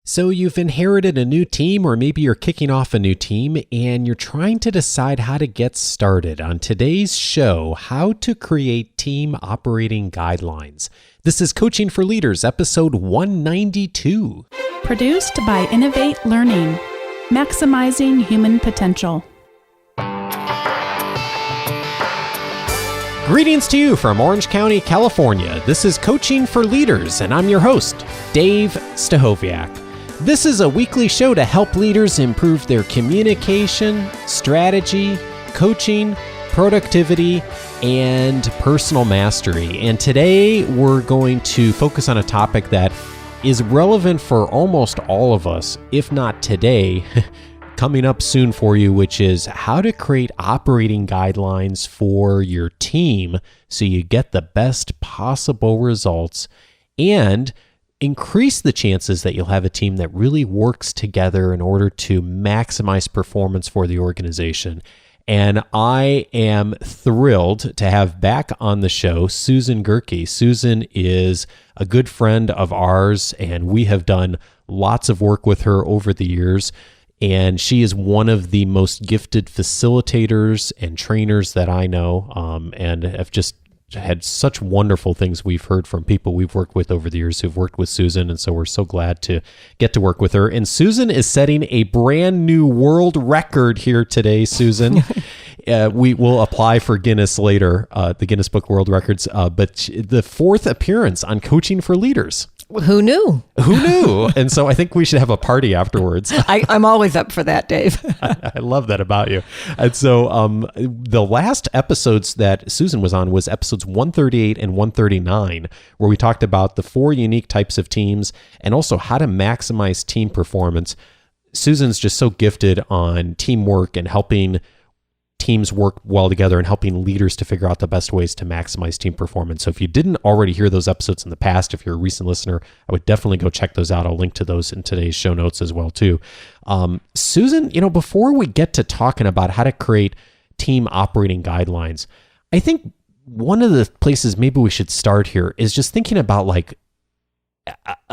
So you've inherited a new team, or maybe you're kicking off a new team and you're trying to decide how to get started. On today's show, how to create team operating guidelines. This is Coaching for Leaders, episode 192. Produced by Innovate Learning, maximizing human potential. Greetings to you from Orange County, California. This is Coaching for Leaders, and I'm your host, Dave Stachowiak. This is a weekly show to help leaders improve their communication, strategy, coaching, productivity, and personal mastery. And today we're going to focus on a topic that is relevant for almost all of us, if not today, coming up soon for you, which is how to create operating guidelines for your team so you get the best possible results and increase the chances that you'll have a team that really works together in order to maximize performance for the organization. And I am thrilled to have back on the show Susan Gerke. Susan is a good friend of ours, and we have done lots of work with her over the years. And she is one of the most gifted facilitators and trainers that I know, and have just had such wonderful things we've heard from people we've worked with over the years who've worked with Susan, and so we're so glad to get to work with her. And Susan is setting a brand new world record here today, Susan. We will apply for Guinness later, the Guinness Book World Records, but the fourth appearance on Coaching for Leaders. Who knew? Who knew? And so I think we should have a party afterwards. I'm always up for that, Dave. I love that about you. And so the last episodes that Susan was on was episodes 138 and 139, where we talked about the 4 unique types of teams and also how to maximize team performance. Susan's just so gifted on teamwork and helping teams work well together and helping leaders to figure out the best ways to maximize team performance. So if you didn't already hear those episodes in the past, if you're a recent listener, I would definitely go check those out. I'll link to those in today's show notes as well too. Susan, before we get to talking about how to create team operating guidelines, I think one of the places maybe we should start here is just thinking about like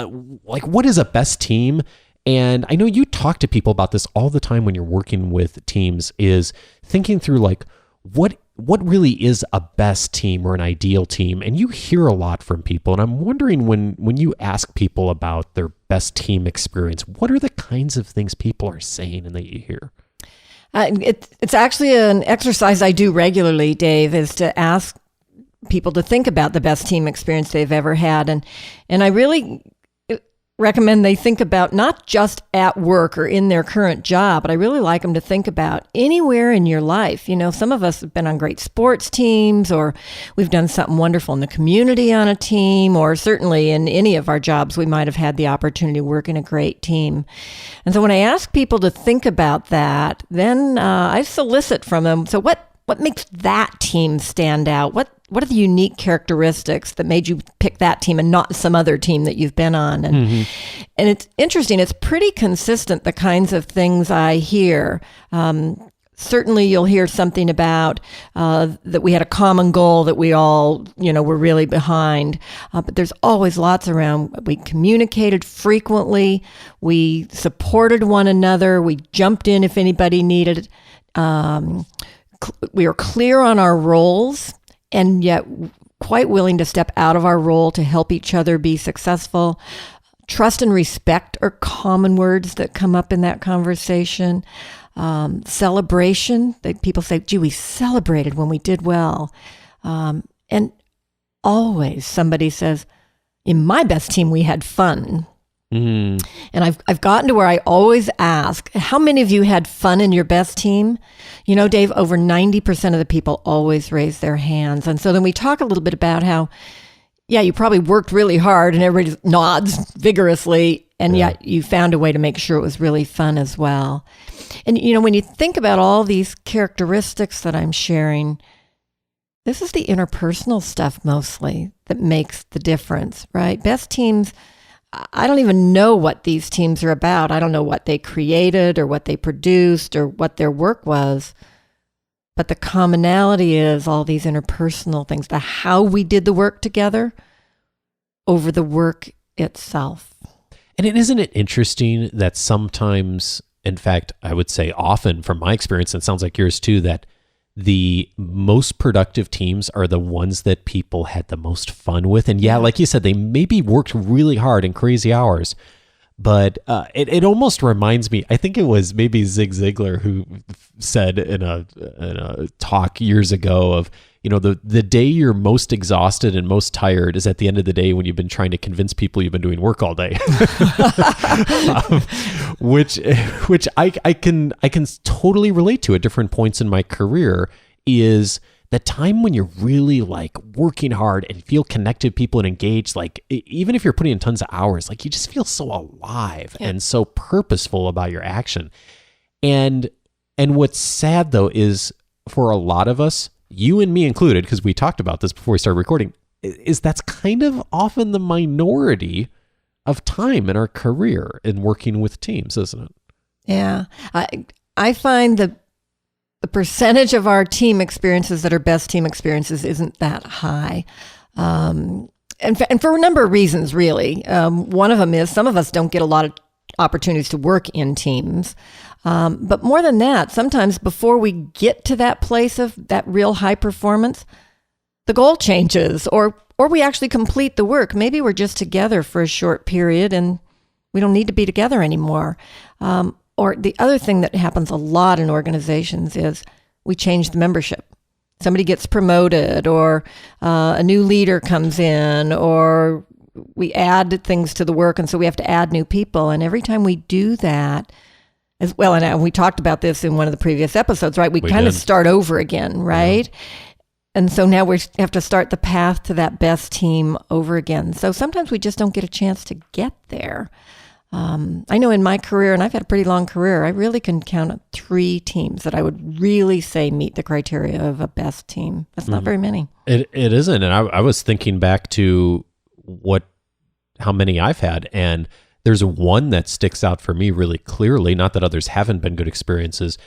what is a best team? And I know you talk to people about this all the time when you're working with teams, is thinking through like what really is a best team or an ideal team. And you hear a lot from people. And I'm wondering when you ask people about their best team experience, what are the kinds of things people are saying and that you hear? It's actually an exercise I do regularly, Dave, is to ask people to think about the best team experience they've ever had. And I really recommend they think about not just at work or in their current job, but I really like them to think about anywhere in your life. Some of us have been on great sports teams, or we've done something wonderful in the community on a team, or certainly in any of our jobs, we might have had the opportunity to work in a great team. And so when I ask people to think about that, then I solicit from them, so what makes that team stand out? What are the unique characteristics that made you pick that team and not some other team that you've been on? And and it's interesting. It's pretty consistent, the kinds of things I hear. Certainly you'll hear something about that we had a common goal that we all, were really behind. But there's always lots around. We communicated frequently. We supported one another. We jumped in if anybody needed it. We are clear on our roles, and yet quite willing to step out of our role to help each other be successful. Trust and respect are common words that come up in that conversation. Celebration, that people say, gee, we celebrated when we did well. And always somebody says, in my best team, we had fun. And I've gotten to where I always ask, how many of you had fun in your best team? Dave, over 90% of the people always raise their hands. And so then we talk a little bit about how, you probably worked really hard and everybody nods vigorously, and yet you found a way to make sure it was really fun as well. And, when you think about all these characteristics that I'm sharing, this is the interpersonal stuff mostly that makes the difference, right? Best teams, I don't even know what these teams are about. I don't know what they created or what they produced or what their work was. But the commonality is all these interpersonal things, the how we did the work together over the work itself. And isn't it interesting that sometimes, in fact, I would say often from my experience, and it sounds like yours too, that the most productive teams are the ones that people had the most fun with. And yeah, like you said, they maybe worked really hard in crazy hours, but it almost reminds me, I think it was maybe Zig Ziglar who said in a talk years ago of, the day you're most exhausted and most tired is at the end of the day when you've been trying to convince people you've been doing work all day. Which I can totally relate to at different points in my career is the time when you're really like working hard and feel connected to people and engaged, like even if you're putting in tons of hours, like you just feel so alive and so purposeful about your action. And what's sad though is for a lot of us, you and me included, because we talked about this before we started recording, is that's kind of often the minority of time in our career in working with teams, isn't it? Yeah. I find the percentage of our team experiences that are best team experiences isn't that high. And for a number of reasons, really. One of them is some of us don't get a lot of opportunities to work in teams. But more than that, sometimes before we get to that place of that real high performance, the goal changes or we actually complete the work. Maybe we're just together for a short period and we don't need to be together anymore. Or the other thing that happens a lot in organizations is we change the membership. Somebody gets promoted or a new leader comes in or we add things to the work and so we have to add new people. And every time we do that, as well, and we talked about this in one of the previous episodes, right? We kind of start over again, right? Yeah. And so now we have to start the path to that best team over again. So sometimes we just don't get a chance to get there. I know in my career, and I've had a pretty long career, I really can count on 3 teams that I would really say meet the criteria of a best team. That's not very many. It isn't. And I was thinking back to how many I've had, and there's one that sticks out for me really clearly, not that others haven't been good experiences,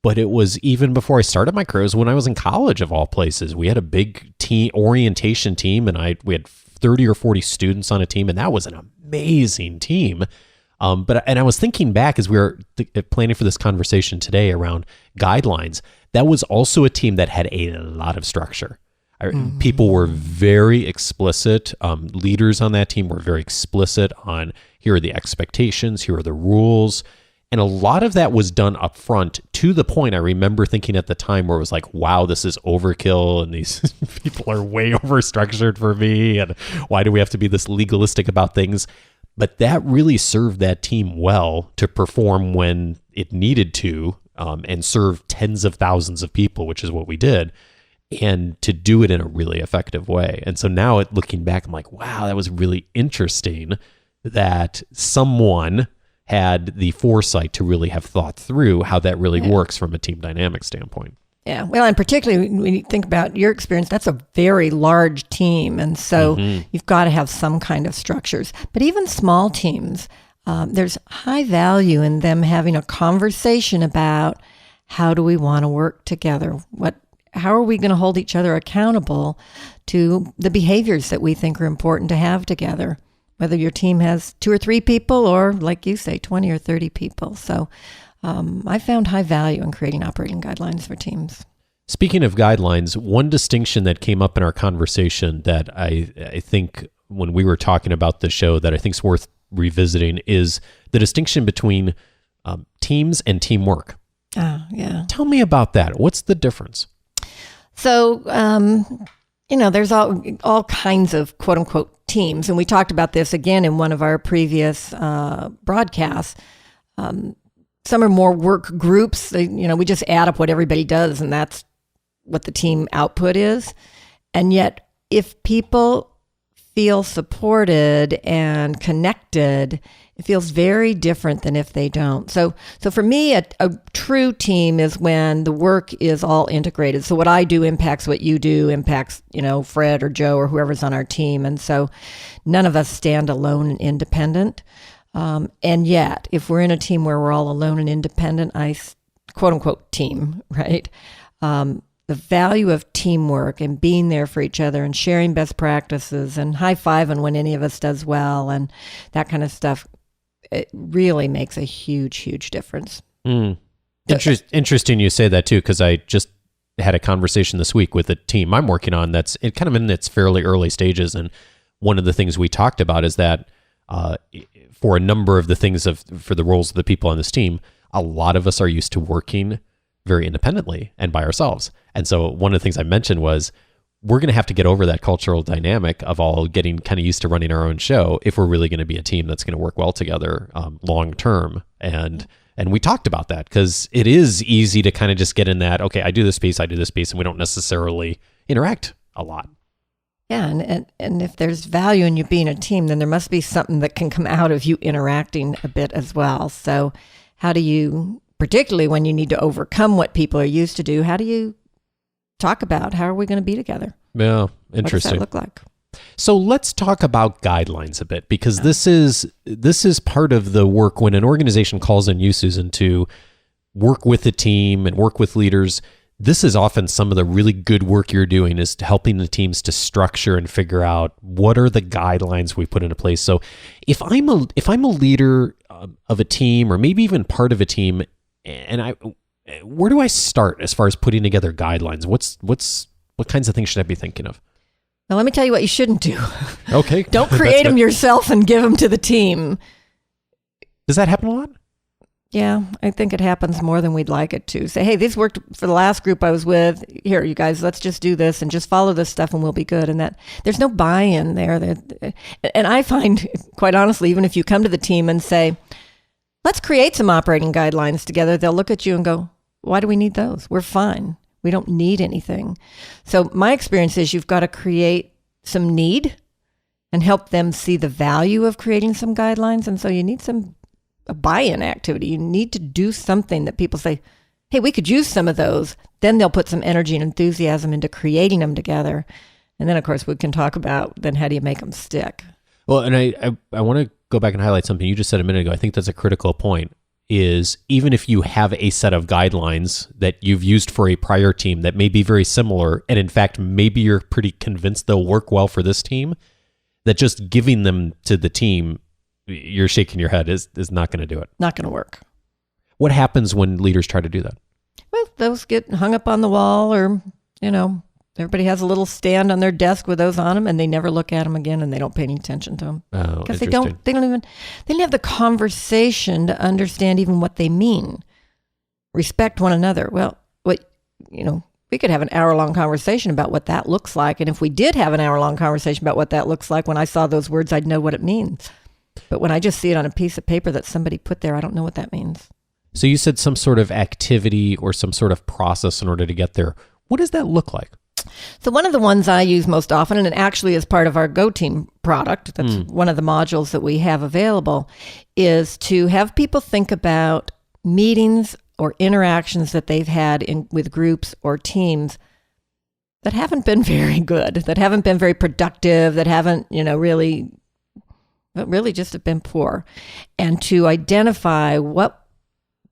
but it was even before I started my career. It was when I was in college, of all places. We had a big team orientation team, and we had 30 or 40 students on a team, and that was an amazing team. But I was thinking back as we were planning for this conversation today around guidelines, that was also a team that had a lot of structure. People were very explicit. Leaders on that team were very explicit on here are the expectations, here are the rules. And a lot of that was done up front to the point I remember thinking at the time where it was like, wow, this is overkill and these people are way overstructured for me. And why do we have to be this legalistic about things? But that really served that team well to perform when it needed to and serve tens of thousands of people, which is what we did. And to do it in a really effective way. And so now looking back, I'm like, wow, that was really interesting that someone had the foresight to really have thought through how that really works from a team dynamic standpoint. Yeah. Well, and particularly when you think about your experience, that's a very large team. And so you've got to have some kind of structures. But even small teams, there's high value in them having a conversation about how do we want to work together? How are we going to hold each other accountable to the behaviors that we think are important to have together, whether your team has 2 or 3 people or, like you say, 20 or 30 people. So I found high value in creating operating guidelines for teams. Speaking of guidelines, one distinction that came up in our conversation that I think when we were talking about the show that I think is worth revisiting is the distinction between teams and teamwork. Yeah. Tell me about that. What's the difference? So, there's all kinds of quote unquote teams. And we talked about this again in one of our previous broadcasts. Some are more work groups. We just add up what everybody does and that's what the team output is. And yet if people feel supported and connected, it feels very different than if they don't. So for me, a true team is when the work is all integrated. So what I do impacts what you do, impacts, Fred or Joe or whoever's on our team. And so none of us stand alone and independent. And yet, if we're in a team where we're all alone and independent, quote unquote team, right? The value of teamwork and being there for each other and sharing best practices and high-fiving when any of us does well and that kind of stuff it really makes a huge, huge difference. Interesting you say that too, because I just had a conversation this week with a team I'm working on that's kind of in its fairly early stages. And one of the things we talked about is that for a number of the things for the roles of the people on this team, a lot of us are used to working very independently and by ourselves. And so one of the things I mentioned was we're going to have to get over that cultural dynamic of all getting kind of used to running our own show if we're really going to be a team that's going to work well together long term. And we talked about that because it is easy to kind of just get in that, okay, I do this piece, and we don't necessarily interact a lot. Yeah, and if there's value in you being a team, then there must be something that can come out of you interacting a bit as well. So how do you, particularly when you need to overcome what people are used to do, how do you talk about how are we going to be together? Yeah, interesting. What does that look like? So let's talk about guidelines a bit, because this is part of the work when an organization calls in you, Susan, to work with a team and work with leaders. This is often some of the really good work you're doing is helping the teams to structure and figure out what are the guidelines we put into place. So if I'm a leader of a team, or maybe even part of a team, and where do I start as far as putting together guidelines? What kinds of things should I be thinking of? Now, let me tell you what you shouldn't do. Okay. Don't create them yourself and give them to the team. Does that happen a lot? Yeah, I think it happens more than we'd like it to. Say, hey, this worked for the last group I was with. Here, you guys, let's just do this and just follow this stuff and we'll be good. And that there's no buy-in there. And I find, quite honestly, even if you come to the team and say, let's create some operating guidelines together, they'll look at you and go, why do we need those? We're fine. We don't need anything. So my experience is you've got to create some need and help them see the value of creating some guidelines. And so you need a buy-in activity. You need to do something that people say, hey, we could use some of those. Then they'll put some energy and enthusiasm into creating them together. And then, of course, we can talk about then how do you make them stick? Well, and I want to go back and highlight something you just said a minute ago. I think that's a critical point. Is even if you have a set of guidelines that you've used for a prior team that may be very similar, and in fact, maybe you're pretty convinced they'll work well for this team, that just giving them to the team, you're shaking your head, is not going to do it. Not going to work. What happens when leaders try to do that? Well, those get hung up on the wall, or, everybody has a little stand on their desk with those on them, and they never look at them again, and they don't pay any attention to them. Oh, because they don't have the conversation to understand even what they mean. Respect one another. Well, we could have an hour-long conversation about what that looks like, and if we did have an hour-long conversation about what that looks like, when I saw those words, I'd know what it means. But when I just see it on a piece of paper that somebody put there, I don't know what that means. So you said some sort of activity or some sort of process in order to get there. What does that look like? So one of the ones I use most often, and it actually is part of our Go Team product, that's one of the modules that we have available, is to have people think about meetings or interactions that they've had with groups or teams that haven't been very good, that haven't been very productive, that haven't, really just have been poor, and to identify what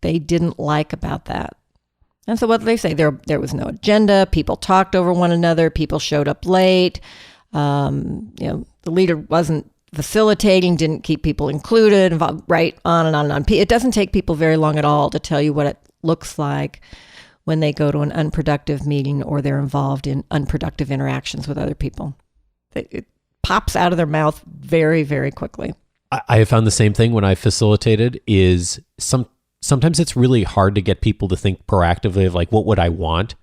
they didn't like about that. And so what do they say? There was no agenda. People talked over one another. People showed up late. The leader wasn't facilitating, didn't keep people included, involved, right, on and on and on. It doesn't take people very long at all to tell you what it looks like when they go to an unproductive meeting or they're involved in unproductive interactions with other people. It pops out of their mouth very, very quickly. I have found the same thing when I facilitated is sometimes it's really hard to get people to think proactively of like, what would I want?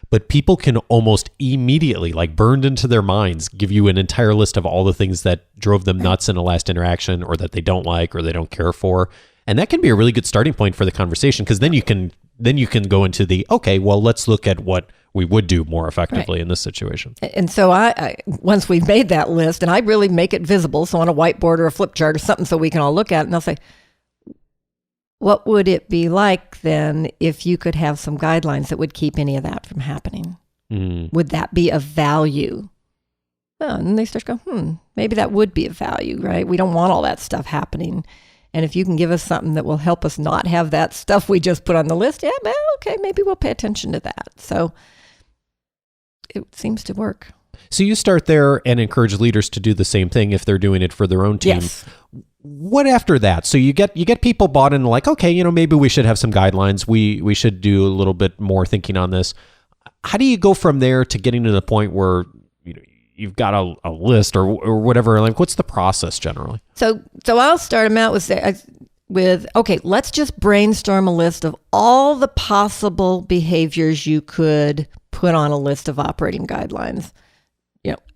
But people can almost immediately, like burned into their minds, give you an entire list of all the things that drove them nuts in a last interaction or that they don't like or they don't care for. And that can be a really good starting point for the conversation, because then you can go into the, okay, well, let's look at what we would do more effectively in this situation. And so I once we've made that list, and I really make it visible, so on a whiteboard or a flip chart or something so we can all look at it, and they'll say, what would it be like then if you could have some guidelines that would keep any of that from happening? Would that be of value? Oh, and they start to go, maybe that would be of value, right? We don't want all that stuff happening. And if you can give us something that will help us not have that stuff we just put on the list, okay, maybe we'll pay attention to that. So it seems to work. So you start there and encourage leaders to do the same thing if they're doing it for their own team. Yes. what after that? So you get people bought in, like, okay, maybe we should have some guidelines. We should do a little bit more thinking on this. How do you go from there to getting to the point where you've got a list or whatever? Like, what's the process generally? So I'll start them out with, okay, let's just brainstorm a list of all the possible behaviors you could put on a list of operating guidelines.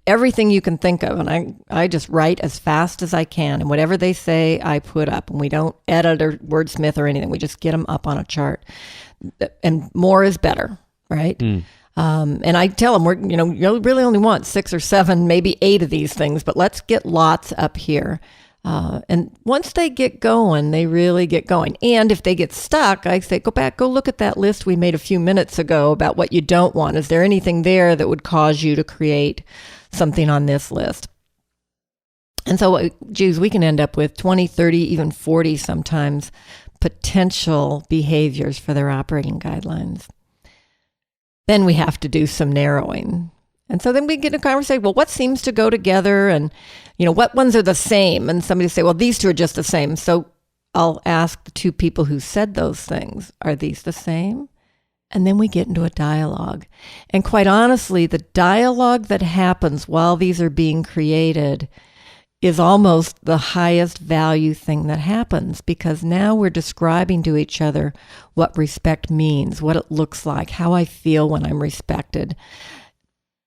Everything you can think of. And I just write as fast as I can. And whatever they say, I put up. And we don't edit or wordsmith or anything. We just get them up on a chart. And more is better, right? And I tell them, you really only want 6 or 7, maybe 8 of these things, but let's get lots up here. And once they get going, they really get going. And if they get stuck, I say, go look at that list we made a few minutes ago about what you don't want. Is there anything there that would cause you to create something on this list? And so, we can end up with 20, 30, even 40 sometimes potential behaviors for their operating guidelines. Then we have to do some narrowing. And so then we get a conversation, well, what seems to go together, and what ones are the same? And somebody say, well, these two are just the same. So I'll ask the 2 people who said those things, are these the same? And then we get into a dialogue. And quite honestly, the dialogue that happens while these are being created is almost the highest value thing that happens, because now we're describing to each other what respect means, what it looks like, how I feel when I'm respected.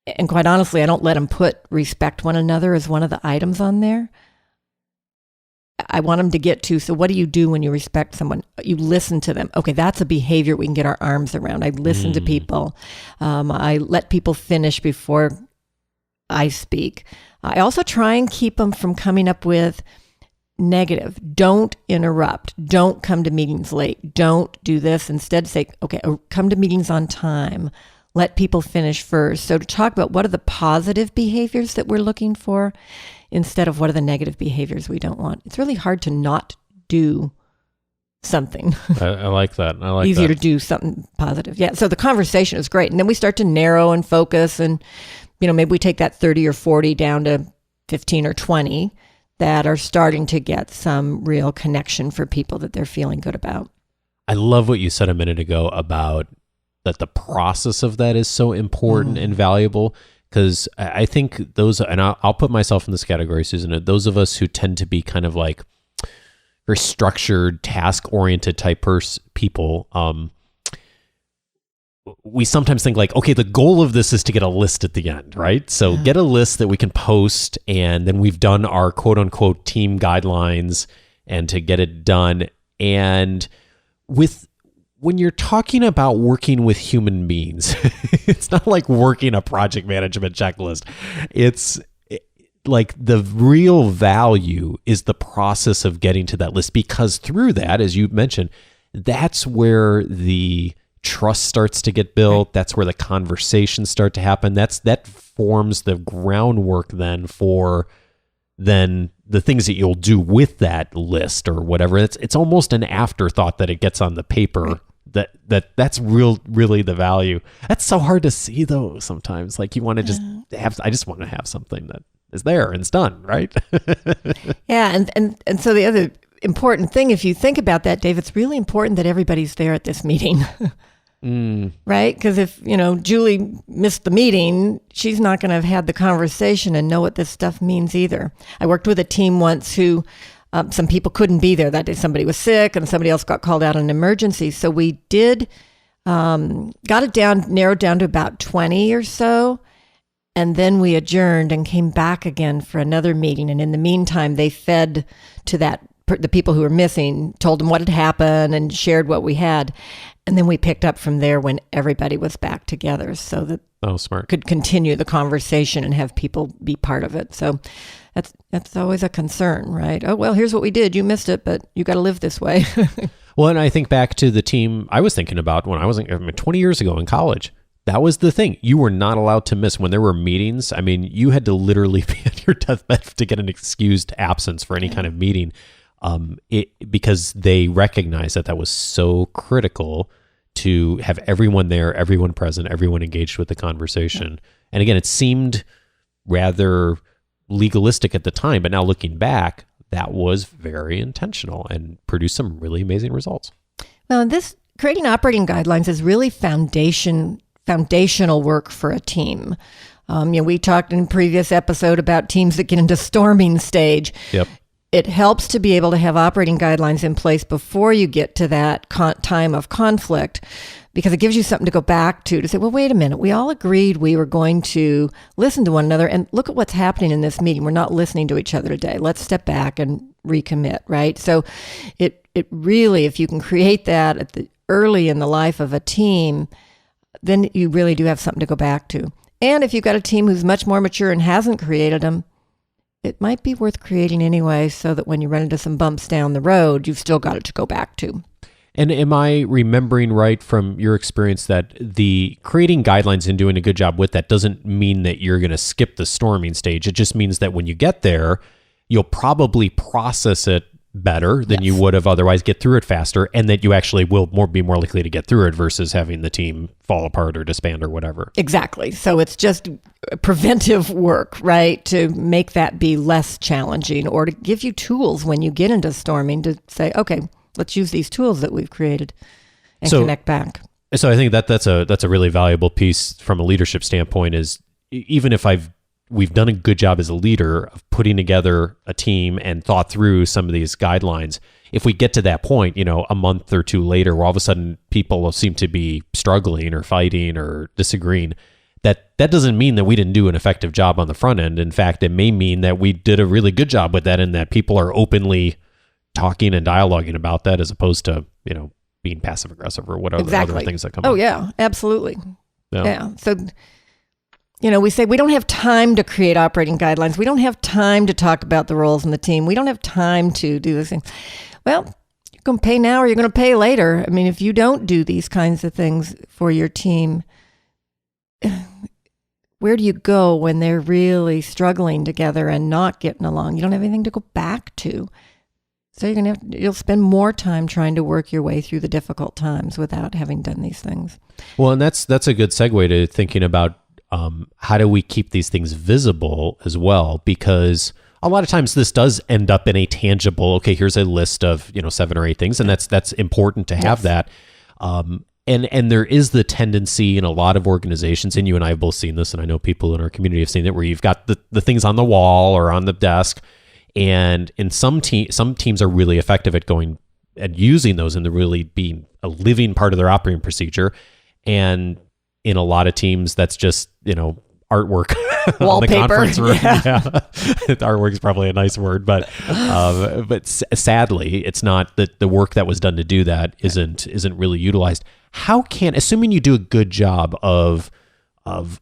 And quite honestly, I don't let them put respect one another as one of the items on there. I want them to get to, so what do you do when you respect someone? You listen to them. Okay, that's a behavior we can get our arms around. I listen to people. I let people finish before I speak. I also try and keep them from coming up with negative. Don't interrupt. Don't come to meetings late. Don't do this. Instead, say, okay, come to meetings on time. Let people finish first. So to talk about what are the positive behaviors that we're looking for instead of what are the negative behaviors we don't want. It's really hard to not do something. I like that. I like Easier that. to do something positive. Yeah. So the conversation is great. And then we start to narrow and focus, and, maybe we take that 30 or 40 down to 15 or 20 that are starting to get some real connection for people that they're feeling good about. I love what you said a minute ago about that the process of that is so important and valuable, because I think those, and I'll put myself in this category, Susan, those of us who tend to be kind of like very structured, task-oriented type people, we sometimes think like, okay, the goal of this is to get a list at the end, right? So get a list that we can post, and then we've done our quote-unquote team guidelines, and to get it done. And when you're talking about working with human beings, it's not like working a project management checklist. It's like the real value is the process of getting to that list, because through that, as you mentioned, that's where the trust starts to get built. Right. That's where the conversations start to happen. That forms the groundwork then for the things that you'll do with that list or whatever. It's almost an afterthought that it gets on the paper. Right. That's really the value. That's so hard to see though sometimes. Like you want to just I just want to have something that is there and it's done, right? Yeah, and so the other important thing, if you think about that, Dave, it's really important that everybody's there at this meeting. Right? Because if, Julie missed the meeting, she's not going to have had the conversation and know what this stuff means either. I worked with a team once who some people couldn't be there that day. Somebody was sick and somebody else got called out on an emergency. So we did, got it narrowed down to about 20 or so. And then we adjourned and came back again for another meeting. And in the meantime, they fed to the people who were missing, told them what had happened and shared what we had. And then we picked up from there when everybody was back together so that smart. Could continue the conversation and have people be part of it. So that's always a concern, right? Oh, well, here's what we did. You missed it, but you got to live this way. Well, and I think back to the team I was thinking about when I was 20 years ago in college. That was the thing. You were not allowed to miss when there were meetings. I mean, you had to literally be on your deathbed to get an excused absence for any kind of meeting. Because they recognized that was so critical to have everyone there, everyone present, everyone engaged with the conversation. And again, it seemed rather legalistic at the time, but now looking back, that was very intentional and produced some really amazing results. Well, this creating operating guidelines is really foundational work for a team. We talked in a previous episode about teams that get into storming stage. Yep. It helps to be able to have operating guidelines in place before you get to that time of conflict, because it gives you something to go back to say, well, wait a minute, we all agreed we were going to listen to one another, and look at what's happening in this meeting. We're not listening to each other today. Let's step back and recommit, right? So it really, if you can create that early in the life of a team, then you really do have something to go back to. And if you've got a team who's much more mature and hasn't created them, it might be worth creating anyway, so that when you run into some bumps down the road, you've still got it to go back to. And am I remembering right from your experience that the creating guidelines and doing a good job with that doesn't mean that you're going to skip the storming stage? It just means that when you get there, you'll probably process it better than you would have otherwise, get through it faster, and that you actually will be more likely to get through it versus having the team fall apart or disband or whatever. Exactly. So it's just preventive work, right? To make that be less challenging, or to give you tools when you get into storming to say, okay, let's use these tools that we've created and connect back. So I think that's a really valuable piece from a leadership standpoint, is even if we've done a good job as a leader of putting together a team and thought through some of these guidelines. If we get to that point, a month or two later, where all of a sudden people seem to be struggling or fighting or disagreeing, that doesn't mean that we didn't do an effective job on the front end. In fact, it may mean that we did a really good job with that, and that people are openly talking and dialoguing about that, as opposed to, being passive aggressive or whatever other things that come up. Oh, yeah, absolutely. Yeah. So, we say we don't have time to create operating guidelines. We don't have time to talk about the roles in the team. We don't have time to do this thing. Well, you're going to pay now or you're going to pay later. I mean, if you don't do these kinds of things for your team, where do you go when they're really struggling together and not getting along? You don't have anything to go back to. So you'll spend more time trying to work your way through the difficult times without having done these things. Well, and that's a good segue to thinking about how do we keep these things visible as well? Because a lot of times this does end up in a tangible, okay, here's a list of 7 or 8 things, and that's important to have that. And there is the tendency in a lot of organizations, and you and I have both seen this, and I know people in our community have seen it, where you've got the things on the wall or on the desk, and in some teams are really effective at going and using those and really being a living part of their operating procedure, and in a lot of teams, that's just, artwork on the conference room. Yeah. Artwork is probably a nice word, but sadly, it's not that the work that was done to do that isn't really utilized. Assuming you do a good job of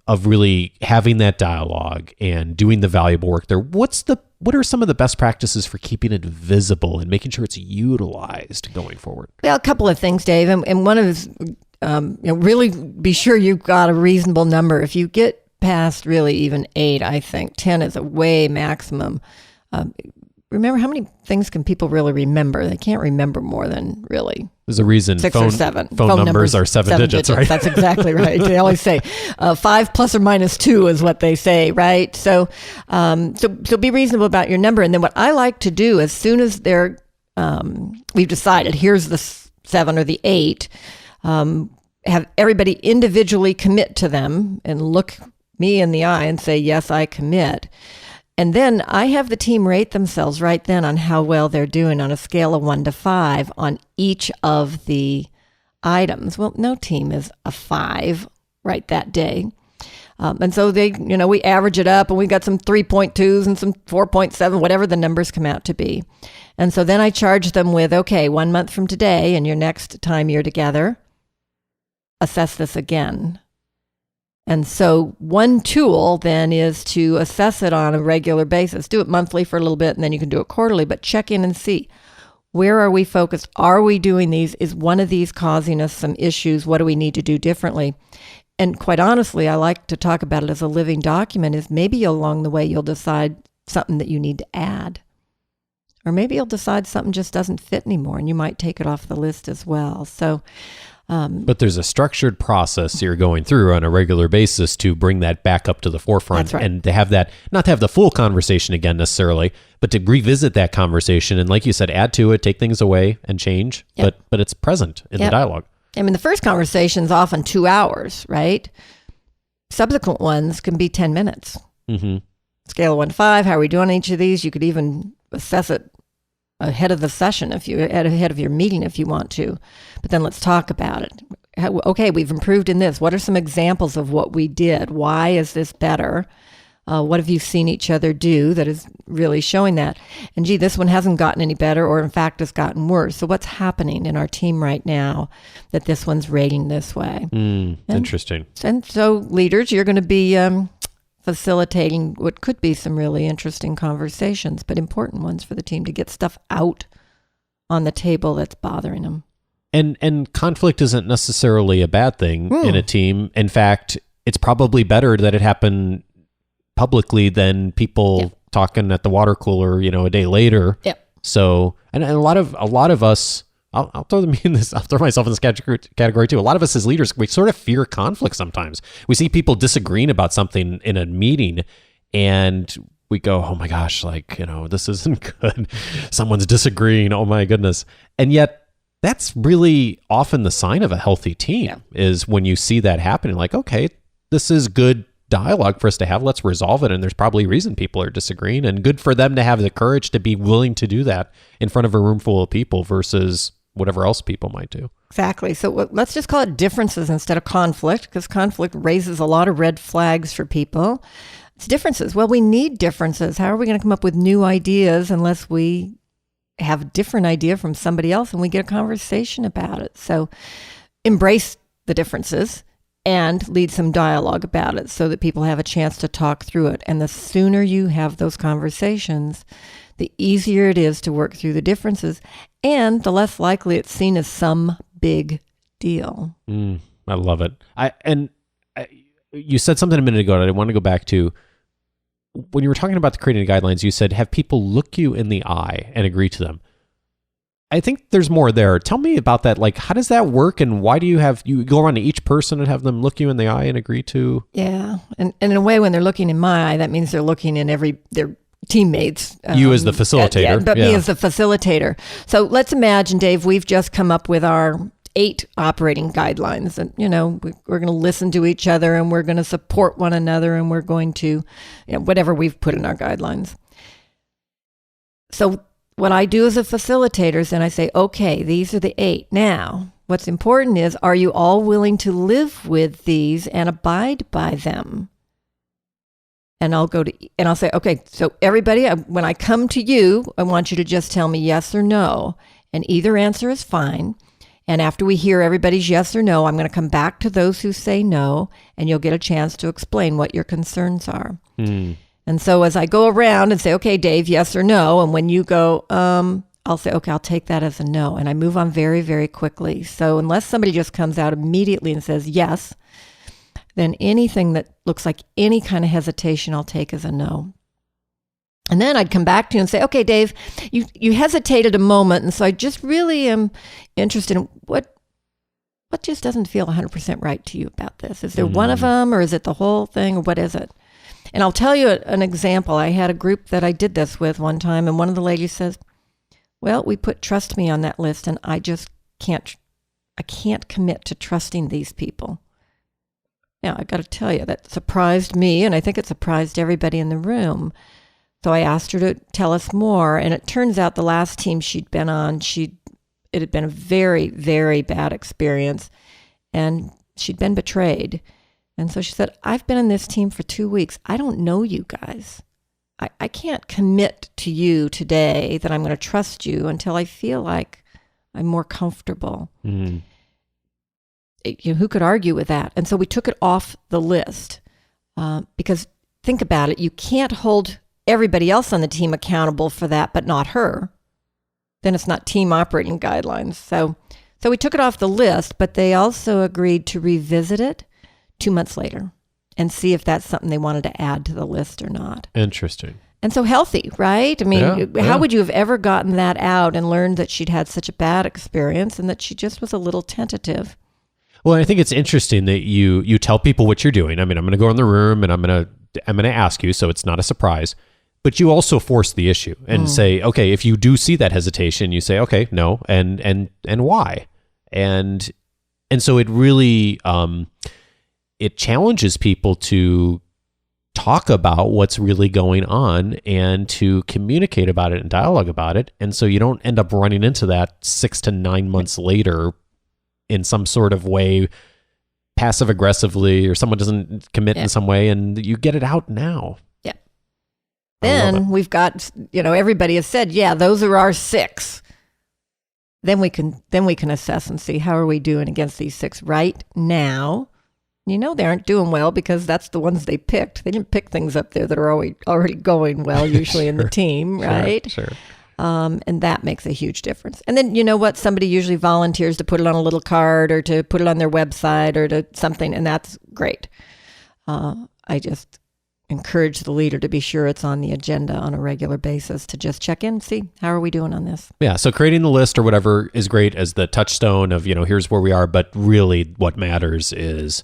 really having that dialogue and doing the valuable work there, what are some of the best practices for keeping it visible and making sure it's utilized going forward? Well, a couple of things, Dave, and one is really be sure you've got a reasonable number. If you get past really even 8, I think 10 is a way maximum. Remember, how many things can people really remember? They can't remember more than really. There's a reason 6 or 7. Phone numbers are 7 digits, right? That's exactly right. They always say 5 plus or minus 2 is what they say, right? So be reasonable about your number. And then what I like to do, as soon as we've decided here's the 7 or the 8. Have everybody individually commit to them and look me in the eye and say, yes, I commit. And then I have the team rate themselves right then on how well they're doing on a scale of 1 to 5 on each of the items. Well, no team is a 5 right that day. And so we average it up, and we got some 3.2s and some 4.7, whatever the numbers come out to be. And so then I charge them with, okay, 1 month from today and your next time you're together, assess this again. And so one tool then is to assess it on a regular basis. Do it monthly for a little bit, and then you can do it quarterly, but check in and see, where are we focused? Are we doing these? Is one of these causing us some issues? What do we need to do differently? And quite honestly, I like to talk about it as a living document. Is maybe along the way you'll decide something that you need to add. Or maybe you'll decide something just doesn't fit anymore and you might take it off the list as well. So, but there's a structured process you're going through on a regular basis to bring that back up to the forefront. That's right. And to have that, not to have the full conversation again necessarily, but to revisit that conversation. And like you said, add to it, take things away and change, Yep. but it's present in the dialogue. I mean, the first conversation is often 2 hours, right? Subsequent ones can be 10 minutes. Mm-hmm. Scale of 1 to 5, how are we doing each of these? You could even assess it ahead of the session, ahead of your meeting if you want to. But then let's talk about it. Okay, we've improved in this. What are some examples of what we did? Why is this better? What have you seen each other do that is really showing that? And gee, this one hasn't gotten any better, or in fact has gotten worse. So what's happening in our team right now that this one's rating this way? Interesting. And so leaders, you're going to be facilitating what could be some really interesting conversations, but important ones for the team to get stuff out on the table that's bothering them. And conflict isn't necessarily a bad thing in a team. In fact, it's probably better that it happen publicly than people talking at the water cooler, a day later. Yep. So, and a lot of us, I'll throw myself in this category too. A lot of us as leaders, we sort of fear conflict sometimes. We see people disagreeing about something in a meeting and we go, oh my gosh, this isn't good. Someone's disagreeing. Oh my goodness. And yet that's really often the sign of a healthy team is when you see that happening, like, okay, this is good dialogue for us to have. Let's resolve it. And there's probably a reason people are disagreeing, and good for them to have the courage to be willing to do that in front of a room full of people versus whatever else people might do. Exactly. So let's just call it differences instead of conflict, because conflict raises a lot of red flags for people. It's differences. Well, we need differences. How are we going to come up with new ideas unless we have a different idea from somebody else and we get a conversation about it? So embrace the differences and lead some dialogue about it so that people have a chance to talk through it. And the sooner you have those conversations, the easier it is to work through the differences, and the less likely it's seen as some big deal. I love it. You said something a minute ago that I want to go back to. When you were talking about the creating guidelines, you said have people look you in the eye and agree to them. I think there's more there. Tell me about that. Like, how does that work, and why do you go around to each person and have them look you in the eye and agree to? Yeah, and in a way, when they're looking in my eye, that means they're looking in their teammates. You as the facilitator. But me as the facilitator. So let's imagine, Dave, we've just come up with our 8 operating guidelines, and we're going to listen to each other, and we're going to support one another, and we're going to, whatever we've put in our guidelines. So what I do as a facilitator is then I say, okay, these are the 8. Now, what's important is, are you all willing to live with these and abide by them? And I'll say, okay, so everybody, when I come to you, I want you to just tell me yes or no. And either answer is fine. And after we hear everybody's yes or no, I'm going to come back to those who say no, and you'll get a chance to explain what your concerns are. And so as I go around and say, okay, Dave, yes or no, and when you go, I'll say, okay, I'll take that as a no. And I move on very, very quickly. So unless somebody just comes out immediately and says yes, then anything that looks like any kind of hesitation, I'll take as a no. And then I'd come back to you and say, okay, Dave, you hesitated a moment. And so I just really am interested in what just doesn't feel 100% right to you about this. Is there one of them, or is it the whole thing, or what is it? And I'll tell you an example. I had a group that I did this with one time, and one of the ladies says, well, we put trust me on that list, and I can't commit to trusting these people. Now, I got to tell you, that surprised me, and I think it surprised everybody in the room. So I asked her to tell us more, and it turns out the last team she'd been on, it had been a very, very bad experience, and she'd been betrayed. And so she said, I've been in this team for 2 weeks. I don't know you guys. I can't commit to you today that I'm going to trust you until I feel like I'm more comfortable. Who could argue with that? And so we took it off the list because think about it. You can't hold everybody else on the team accountable for that, but not her. Then it's not team operating guidelines. So we took it off the list, but they also agreed to revisit it 2 months later and see if that's something they wanted to add to the list or not. Interesting. and so healthy, right? I mean, how would you have ever gotten that out and learned that she'd had such a bad experience and that she just was a little tentative? Well, I think it's interesting that you tell people what you're doing. I mean, I'm going to go in the room and I'm going to ask you, so it's not a surprise. But you also force the issue and say, okay, if you do see that hesitation, you say, okay, no, and why? And so it really it challenges people to talk about what's really going on and to communicate about it and dialogue about it. And so you don't end up running into that 6 to 9 months later in some sort of way, passive aggressively, or someone doesn't commit in some way, and you get it out now. Yeah. Then we've got, everybody has said, yeah, those are our 6. Then we can assess and see how are we doing against these 6 right now. They aren't doing well because that's the ones they picked. They didn't pick things up there that are already going well, usually in the team, right? Sure. And that makes a huge difference. And then, you know what? Somebody usually volunteers to put it on a little card or to put it on their website or to something, and that's great. I just encourage the leader to be sure it's on the agenda on a regular basis to just check in, see how are we doing on this. Yeah, so creating the list or whatever is great as the touchstone of, here's where we are, but really what matters is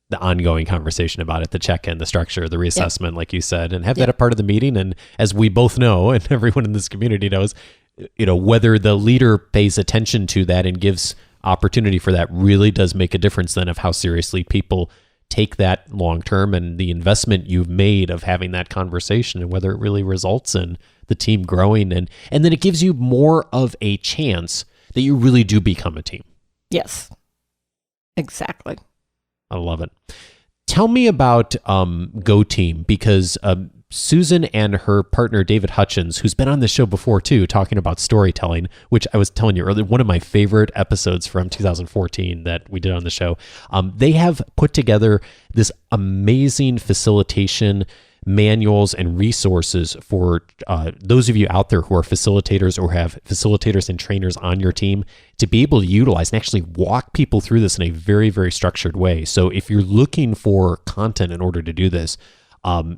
the ongoing conversation about it, the check-in, the structure, the reassessment, like you said, and have that a part of the meeting. And as we both know, and everyone in this community knows, whether the leader pays attention to that and gives opportunity for that really does make a difference then of how seriously people take that long-term and the investment you've made of having that conversation and whether it really results in the team growing. And then it gives you more of a chance that you really do become a team. Yes, exactly. I love it. Tell me about Go Team, because Susan and her partner, David Hutchins, who's been on this show before too, talking about storytelling, which I was telling you earlier, one of my favorite episodes from 2014 that we did on the show. They have put together this amazing facilitation manuals and resources for those of you out there who are facilitators or have facilitators and trainers on your team to be able to utilize and actually walk people through this in a very, very structured way. So if you're looking for content in order to do this,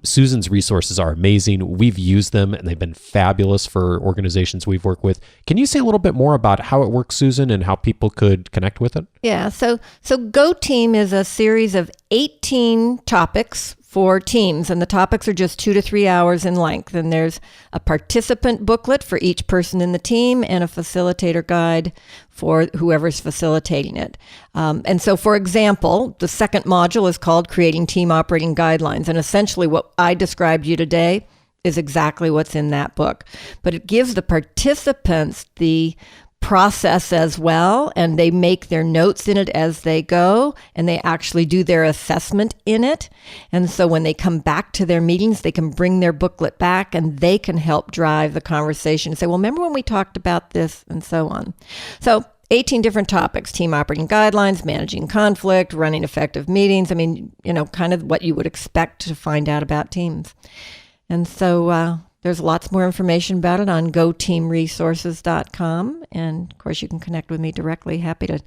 Susan's resources are amazing. We've used them and they've been fabulous for organizations we've worked with. Can you say a little bit more about how it works, Susan, and how people could connect with it? Yeah, so Go Team is a series of 18 topics for teams, and the topics are just 2 to 3 hours in length. And there's a participant booklet for each person in the team and a facilitator guide for whoever's facilitating it. And so, for example, the second module is called Creating Team Operating Guidelines. And essentially what I described to you today is exactly what's in that book. But it gives the participants the process as well, and they make their notes in it as they go, and they actually do their assessment in it. And so when they come back to their meetings, they can bring their booklet back and they can help drive the conversation and say, well, remember when we talked about this, and so on. So 18 different topics: team operating guidelines, managing conflict, running effective meetings. I mean, kind of what you would expect to find out about teams. And so there's lots more information about it on goteamresources.com. And of course, you can connect with me directly. Happy to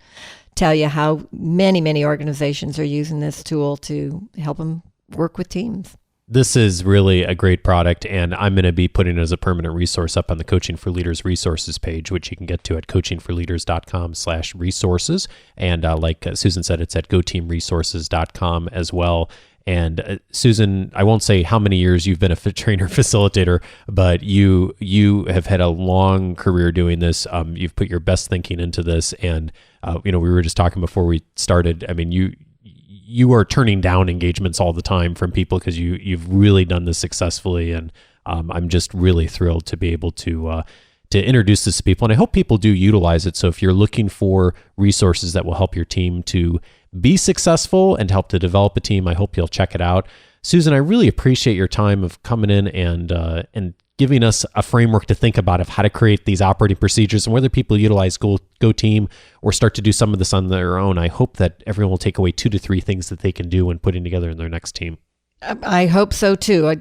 tell you how many, many organizations are using this tool to help them work with teams. This is really a great product, and I'm going to be putting it as a permanent resource up on the Coaching for Leaders resources page, which you can get to at coachingforleaders.com/resources. And like Susan said, it's at goteamresources.com as well. And Susan, I won't say how many years you've been a trainer facilitator, but you have had a long career doing this. You've put your best thinking into this, and we were just talking before we started. I mean, you are turning down engagements all the time from people because you've really done this successfully, and I'm just really thrilled to be able to introduce this to people, and I hope people do utilize it. So if you're looking for resources that will help your team to be successful and help to develop a team, I hope you'll check it out. Susan, I really appreciate your time of coming in and giving us a framework to think about of how to create these operating procedures and whether people utilize Go Team or start to do some of this on their own. I hope that everyone will take away 2 to 3 things that they can do when putting together in their next team. I hope so too.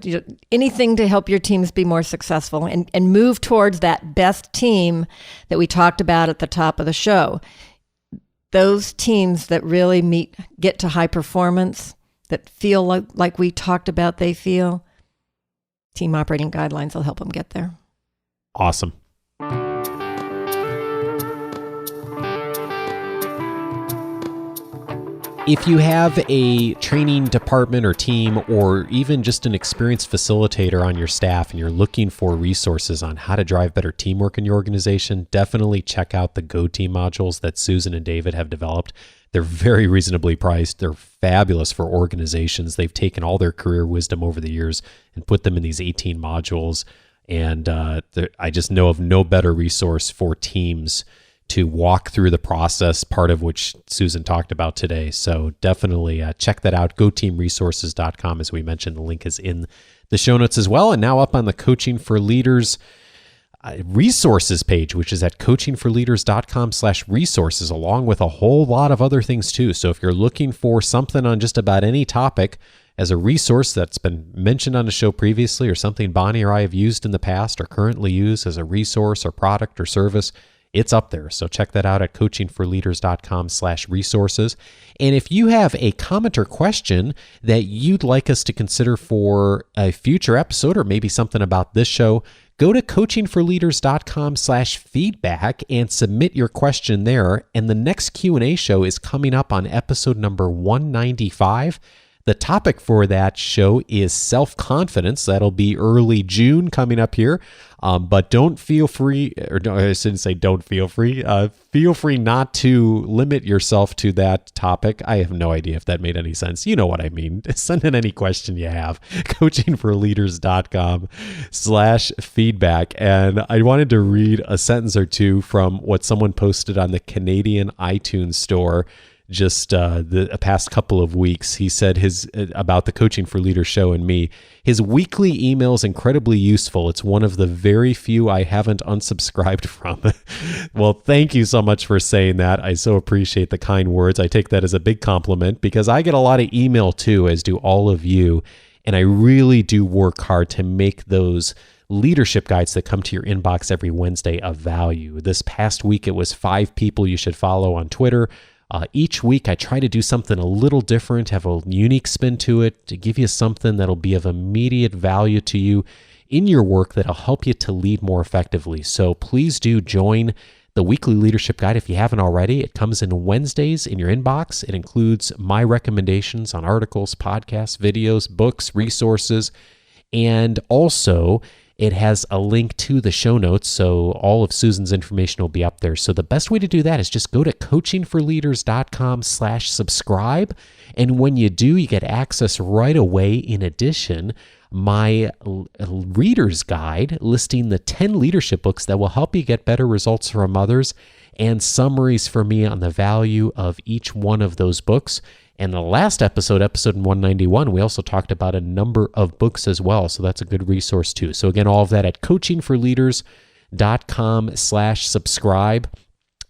Anything to help your teams be more successful and move towards that best team that we talked about at the top of the show. Those teams that really get to high performance, that feel like we talked about they feel, team operating guidelines will help them get there. Awesome. If you have a training department or team, or even just an experienced facilitator on your staff, and you're looking for resources on how to drive better teamwork in your organization, definitely check out the Go Team modules that Susan and David have developed. They're very reasonably priced. They're fabulous for organizations. They've taken all their career wisdom over the years and put them in these 18 modules. And I just know of no better resource for teams to walk through the process, part of which Susan talked about today. So definitely check that out. GoTeamResources.com. As we mentioned, the link is in the show notes as well. And now up on the Coaching for Leaders resources page, which is at coachingforleaders.com/resources, along with a whole lot of other things too. So if you're looking for something on just about any topic as a resource that's been mentioned on the show previously, or something Bonnie or I have used in the past or currently use as a resource or product or service, it's up there. So check that out at coachingforleaders.com/resources. And if you have a comment or question that you'd like us to consider for a future episode, or maybe something about this show, go to coachingforleaders.com/feedback and submit your question there. And the next Q&A show is coming up on episode number 195. The topic for that show is self-confidence. That'll be early June coming up here. But don't feel free, or no, I shouldn't say don't feel free. Feel free not to limit yourself to that topic. I have no idea if that made any sense. You know what I mean. Send in any question you have. coachingforleaders.com/feedback. And I wanted to read a sentence or two from what someone posted on the Canadian iTunes store just the past couple of weeks. He said about the Coaching for Leaders show and me, his weekly email is incredibly useful. It's one of the very few I haven't unsubscribed from. Well, thank you so much for saying that. I so appreciate the kind words. I take that as a big compliment, because I get a lot of email too, as do all of you. And I really do work hard to make those leadership guides that come to your inbox every Wednesday of value. This past week, it was 5 people you should follow on Twitter. Each week, I try to do something a little different, have a unique spin to it, to give you something that'll be of immediate value to you in your work, that'll help you to lead more effectively. So please do join the weekly leadership guide if you haven't already. It comes in Wednesdays in your inbox. It includes my recommendations on articles, podcasts, videos, books, resources, and also it has a link to the show notes, so all of Susan's information will be up there. So the best way to do that is just go to coachingforleaders.com/subscribe. And when you do, you get access right away. In addition, my reader's guide listing the 10 leadership books that will help you get better results from others, and summaries for me on the value of each one of those books. And the last episode 191, we also talked about a number of books as well. So that's a good resource too. So again, all of that at coachingforleaders.com/subscribe.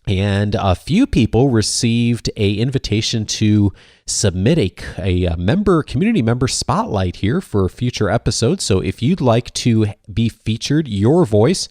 And a few people received an invitation to submit a community member spotlight here for future episodes. So if you'd like to be featured, your voice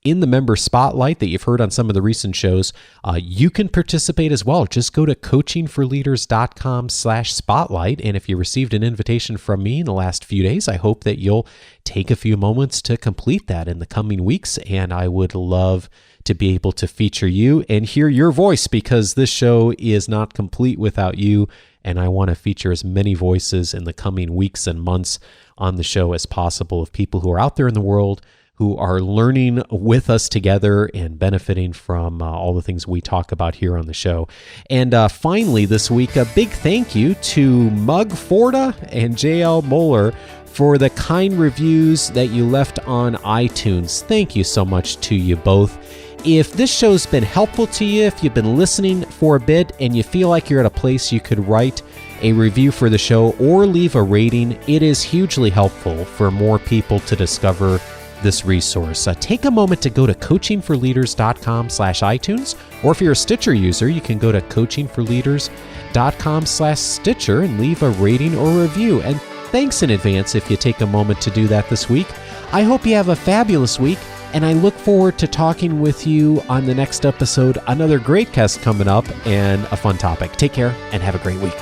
in the member spotlight that you've heard on some of the recent shows, you can participate as well. Just go to coachingforleaders.com/spotlight. And if you received an invitation from me in the last few days, I hope that you'll take a few moments to complete that in the coming weeks. And I would love to be able to feature you and hear your voice, because this show is not complete without you. And I want to feature as many voices in the coming weeks and months on the show as possible, of people who are out there in the world who are learning with us together and benefiting from all the things we talk about here on the show. And finally this week, a big thank you to Mug Forda and JL Moeller for the kind reviews that you left on iTunes. Thank you so much to you both. If this show's been helpful to you, if you've been listening for a bit and you feel like you're at a place you could write a review for the show or leave a rating, it is hugely helpful for more people to discover this resource. Take a moment to go to coachingforleaders.com/iTunes, or if you're a Stitcher user, you can go to coachingforleaders.com/Stitcher and leave a rating or review. And thanks in advance if you take a moment to do that this week. I hope you have a fabulous week, and I look forward to talking with you on the next episode. Another great guest coming up and a fun topic. Take care and have a great week.